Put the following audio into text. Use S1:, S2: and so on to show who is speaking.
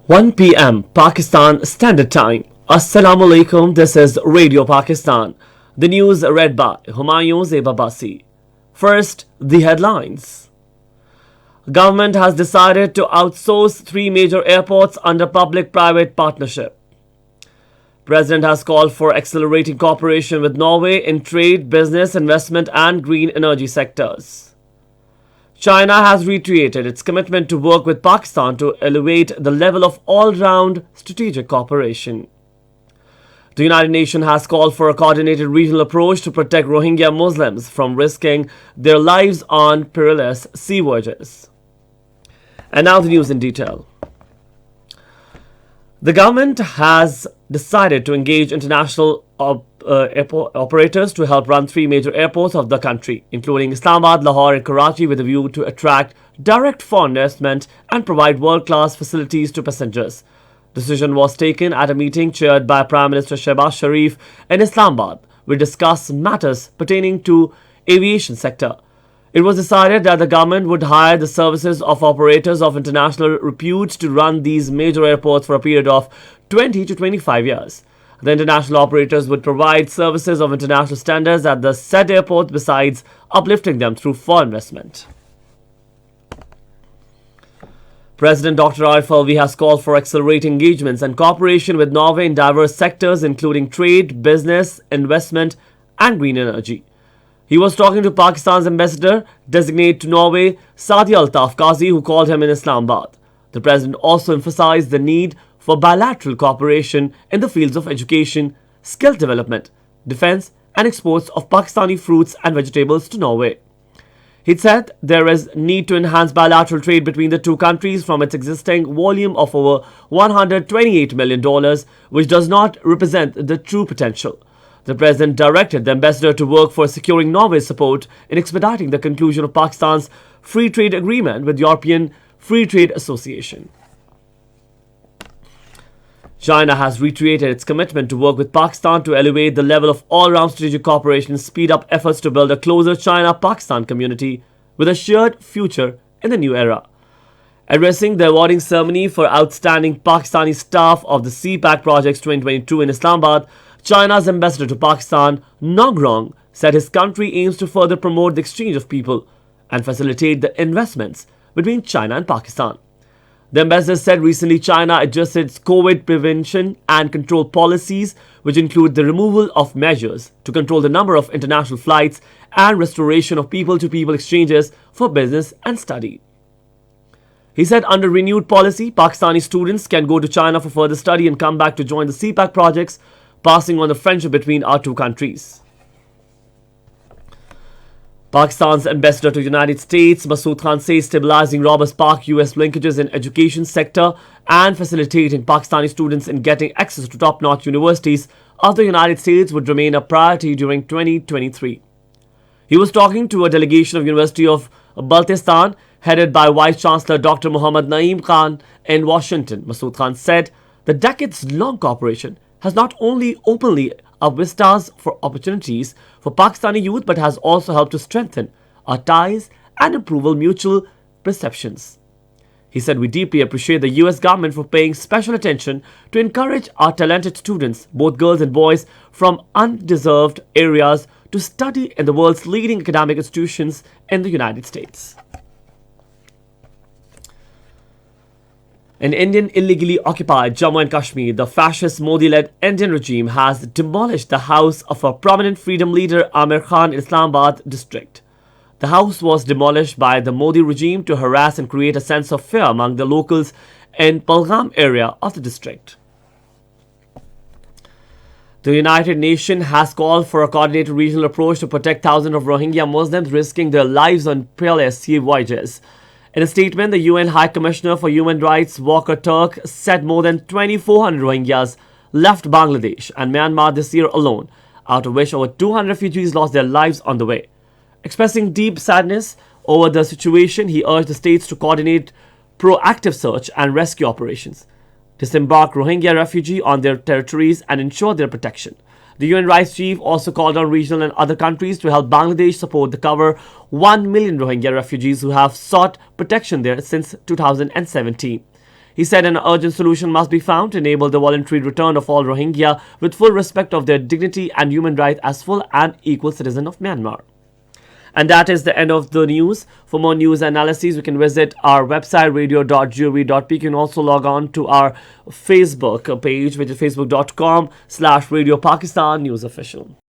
S1: 1 p.m. Pakistan Standard Time. Assalamu alaikum. This is Radio Pakistan. The news read by Humayun Zebabasi. First, the headlines. Government has decided to outsource 3 major airports under public-private partnership. President has called for accelerating cooperation with Norway in trade, business, investment and green energy sectors. China has reiterated its commitment to work with Pakistan to elevate the level of all-round strategic cooperation. The United Nations has called for a coordinated regional approach to protect Rohingya Muslims from risking their lives on perilous sea voyages. And now the news in detail. The government has decided to engage international airport operators to help run 3 major airports of the country, including Islamabad, Lahore and Karachi, with a view to attract direct foreign investment and provide world-class facilities to passengers. Decision was taken at a meeting chaired by Prime Minister Shehbaz Sharif in Islamabad, which discussed matters pertaining to aviation sector. It was decided that the government would hire the services of operators of international repute to run these major airports for a period of 20 to 25 years. The international operators would provide services of international standards at the said airport besides uplifting them through foreign investment. President Dr. Arif Alvi has called for accelerating engagements and cooperation with Norway in diverse sectors including trade, business, investment and green energy. He was talking to Pakistan's ambassador designate to Norway, Saadi Altaf Qazi, who called him in Islamabad. The president also emphasized the need for bilateral cooperation in the fields of education, skill development, defense and exports of Pakistani fruits and vegetables to Norway. He said there is need to enhance bilateral trade between the two countries from its existing volume of over $128 million, which does not represent the true potential. The president directed the ambassador to work for securing Norway's support in expediting the conclusion of Pakistan's free trade agreement with European Free Trade Association. China has reiterated its commitment to work with Pakistan to elevate the level of all-round strategic cooperation and speed up efforts to build a closer China-Pakistan community with a shared future in the new era. Addressing the awarding ceremony for outstanding Pakistani staff of the CPAC Projects 2022 in Islamabad, China's ambassador to Pakistan, Nogrong, said his country aims to further promote the exchange of people and facilitate the investments between China and Pakistan. The ambassador said recently China adjusted its COVID prevention and control policies, which include the removal of measures to control the number of international flights and restoration of people-to-people exchanges for business and study. He said under renewed policy, Pakistani students can go to China for further study and come back to join the CPAC projects, passing on the friendship between our two countries. Pakistan's ambassador to the United States, Masood Khan, says stabilizing robust Pak-US linkages in education sector and facilitating Pakistani students in getting access to top-notch universities of the United States would remain a priority during 2023. He was talking to a delegation of University of Bulletin, headed by Vice Chancellor Dr. Muhammad Naeem Khan in Washington. Masood Khan said the decades-long cooperation has not only openly up vistas for opportunities for Pakistani youth but has also helped to strengthen our ties and improve our mutual perceptions. He said we deeply appreciate the US government for paying special attention to encourage our talented students, both girls and boys, from undeserved areas to study in the world's leading academic institutions in the United States. In Indian illegally occupied Jammu and Kashmir, the fascist Modi-led Indian regime has demolished the house of a prominent freedom leader Amir Khan in Islamabad district. The house was demolished by the Modi regime to harass and create a sense of fear among the locals in Palgam area of the district. The United Nations has called for a coordinated regional approach to protect thousands of Rohingya Muslims risking their lives on perilous sea voyages. In a statement, the UN High Commissioner for Human Rights, Volker Turk, said more than 2,400 Rohingyas left Bangladesh and Myanmar this year alone, out of which over 200 refugees lost their lives on the way. Expressing deep sadness over the situation, he urged the states to coordinate proactive search and rescue operations, disembark Rohingya refugees on their territories and ensure their protection. The UN Rights Chief also called on regional and other countries to help Bangladesh support the cover 1 million Rohingya refugees who have sought protection there since 2017. He said an urgent solution must be found to enable the voluntary return of all Rohingya with full respect of their dignity and human rights as full and equal citizens of Myanmar. And that is the end of the news. For more news and analyses, you can visit our website radio.gov.pk. You can also log on to our Facebook page, which is facebook.com/Radio Pakistan News Official.